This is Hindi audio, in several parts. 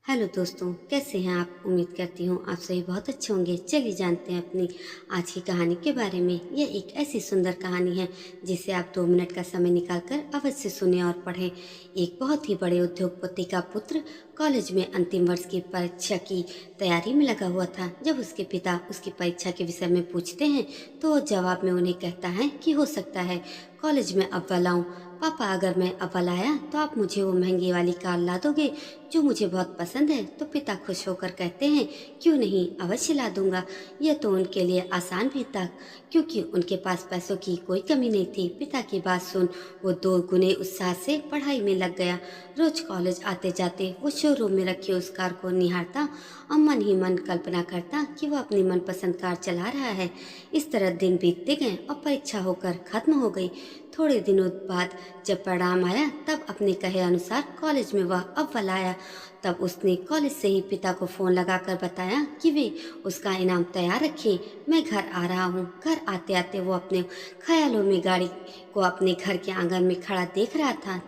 हेलो दोस्तों, कैसे हैं आप? उम्मीद करती हूँ आप सभी बहुत अच्छे होंगे। चलिए जानते हैं अपनी आज की कहानी के बारे में। यह एक ऐसी सुंदर कहानी है जिसे आप 2 मिनट का समय निकालकर अवश्य सुने और पढ़ें। एक बहुत ही बड़े उद्योगपति का पुत्र कॉलेज में अंतिम वर्ष की परीक्षा की तैयारी में लगा हुआ था। जब उसके पिता उसकी परीक्षा के विषय में पूछते हैं तो वो जवाब में उन्हें कहता है कि हो सकता है कॉलेज में अव्वल आऊं। पापा, अगर मैं अव्वल आया तो आप मुझे वो महंगी वाली कार ला दोगे जो मुझे बहुत पसंद है? तो पिता खुश होकर कहते हैं, क्यों नहीं, अवश्य ला दूंगा। यह तो उनके लिए आसान भी था क्योंकि उनके पास पैसों की कोई कमी नहीं थी। पिता की बात सुन वो 2 गुने उत्साह से पढ़ाई में लग गया। रोज कॉलेज आते जाते वो शोरूम में रखी उस कार को निहारता और मन ही मन कल्पना करता कि वह अपनी मनपसंद कार चला रहा है। इस तरह दिन बीतते गए और परीक्षा होकर खत्म हो गई। थोड़े दिनों बाद जब परिणाम आया तब अपने कहे अनुसार कॉलेज में वह अव्वल आया। तब उसने कॉलेज से ही पिता को फोन लगाकर बताया कि वे उसका इनाम तैयार रखें, मैं घर आ रहा हूँ। घर आते आते वो अपने ख्यालों में गाड़ी को अपने घर के आंगन में खड़ा देख रहा था।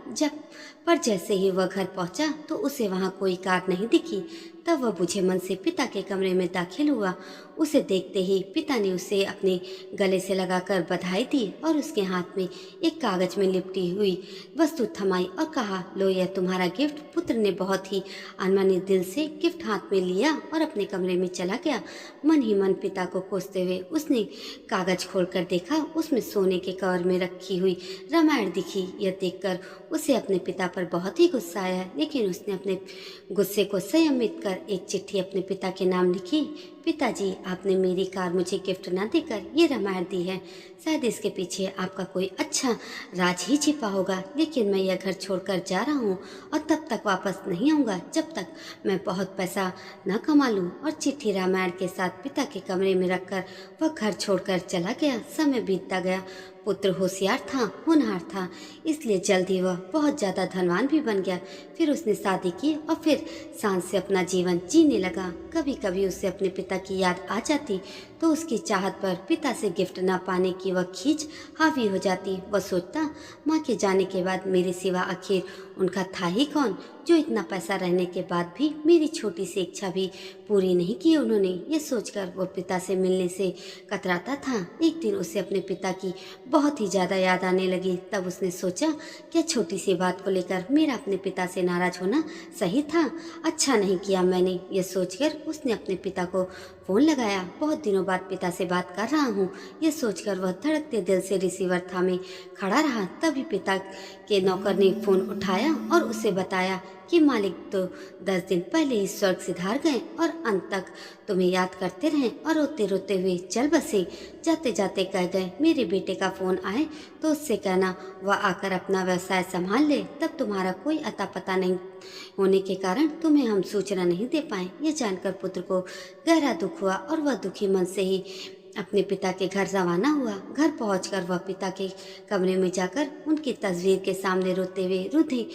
जैसे ही वह घर पहुंचा तो उसे वहां कोई कार नहीं दिखी। तब वह बुझे मन से पिता के कमरे में दाखिल हुआ। उसे देखते ही पिता ने उसे अपने गले से लगाकर बधाई दी और उसके हाथ में एक कागज में लिपटी हुई वस्तु थमाई और कहा, लो, यह तुम्हारा गिफ्ट। पुत्र ने बहुत ही अनमने दिल से गिफ्ट हाथ में लिया और अपने कमरे में चला गया। मन ही मन पिता को कोसते हुए उसने कागज खोलकर देखा। उसमें सोने के कवर में रखी हुई रामायण दिखी। यह देखकर उसे अपने पिता पर बहुत ही गुस्सा आया, लेकिन उसने अपने गुस्से को संयमित कर एक चिट्ठी अपने पिता के नाम लिखी। पिताजी, आपने मेरी कार मुझे गिफ्ट न देकर ये रामायण दी है। शायद इसके पीछे आपका कोई अच्छा राज ही छिपा होगा, लेकिन मैं यह घर छोड़कर जा रहा हूँ और तब तक वापस नहीं आऊँगा जब तक मैं बहुत पैसा न कमा लूँ। और चिट्ठी रामायण के साथ पिता के कमरे में रखकर वह घर छोड़कर चला गया। समय बीतता गया। पुत्र होशियार था, होनहार था, इसलिए जल्द ही वह बहुत ज्यादा धनवान भी बन गया। फिर उसने शादी की और फिर शान से अपना जीवन जीने लगा। कभी कभी उसे अपने पिता की याद आ जाती तो उसकी चाहत पर पिता से गिफ्ट न पाने की वह खींच हावी हो जाती। वह सोचता, माँ के जाने के बाद मेरे सिवा आखिर उनका था ही कौन, जो इतना पैसा रहने के बाद भी मेरी छोटी सी इच्छा भी पूरी नहीं की उन्होंने। ये सोचकर वह पिता से मिलने से कतराता था। एक दिन उसे अपने पिता की बहुत ही ज्यादा याद आने लगी। तब उसने सोचा, क्या छोटी सी बात को लेकर मेरा अपने पिता से नाराज होना सही था? अच्छा नहीं किया मैंने। यह सोचकर उसने अपने पिता को फोन लगाया। बहुत दिनों बाद पिता से बात कर रहा हूँ, यह सोचकर वह धड़कते दिल से रिसीवर थामे खड़ा रहा। तभी पिता के नौकर ने फोन उठाया और उसे बताया कि मालिक तो 10 दिन पहले ही स्वर्ग सिधार गए और अंत तक तुम्हें याद करते रहे और रोते रोते हुए चल बसे। जाते जाते कह गए, मेरे बेटे का फोन आए तो उससे कहना वह आकर अपना व्यवसाय संभाल ले। तब तुम्हारा कोई अता पता नहीं होने के कारण तुम्हें हम सूचना नहीं दे पाए। यह जानकर पुत्र को गहरा दुख हुआ और वह दुखी मन से ही अपने पिता के घर रवाना हुआ। घर पहुंचकर वह पिता के कमरे में जाकर उनकी तस्वीर के सामने रोते हुए रुधे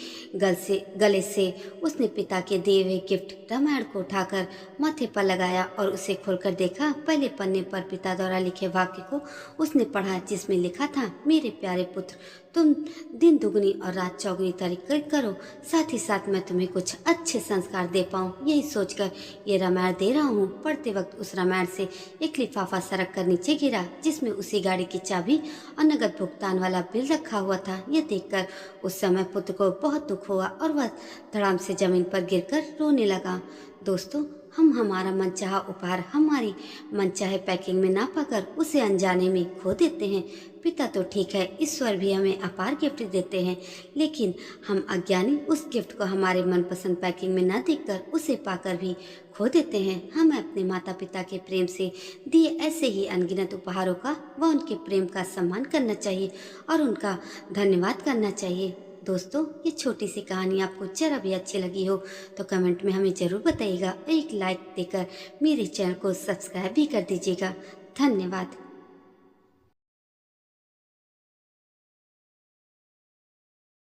गले से उसने पिता के दिए हुए गिफ्ट रामायण को उठाकर माथे पर लगाया और उसे खोलकर देखा। पहले पन्ने पर पिता द्वारा लिखे वाक्य को उसने पढ़ा, जिसमें लिखा था, मेरे प्यारे पुत्र, तुम दिन दुगनी और रात चौगुनी तरक्की करो, साथ ही साथ मैं तुम्हें कुछ अच्छे संस्कार दे पाऊँ, यही सोचकर ये रामायण दे रहा हूँ। पढ़ते वक्त उस रामायण से एक लिफाफा सरक कर नीचे गिरा, जिसमें उसी गाड़ी की चाबी और नगद भुगतान वाला बिल रखा हुआ था। यह देखकर उस समय पुत्र को बहुत दुख हुआ और वह धड़ाम से जमीन पर गिरकर रोने लगा। दोस्तों, हम हमारा मनचाहा उपहार हमारी मनचाहे पैकिंग में ना पाकर उसे अनजाने में खो देते हैं। पिता तो ठीक है, ईश्वर भी हमें अपार गिफ्ट देते हैं, लेकिन हम अज्ञानी उस गिफ्ट को हमारे मनपसंद पैकिंग में ना देखकर उसे पाकर भी खो देते हैं। हमें अपने माता पिता के प्रेम से दिए ऐसे ही अनगिनत उपहारों का व उनके प्रेम का सम्मान करना चाहिए और उनका धन्यवाद करना चाहिए। दोस्तों, ये छोटी सी कहानी आपको जरा भी अच्छी लगी हो तो कमेंट में हमें ज़रूर बताइएगा। एक लाइक देकर मेरे चैनल को सब्सक्राइब भी कर दीजिएगा। धन्यवाद।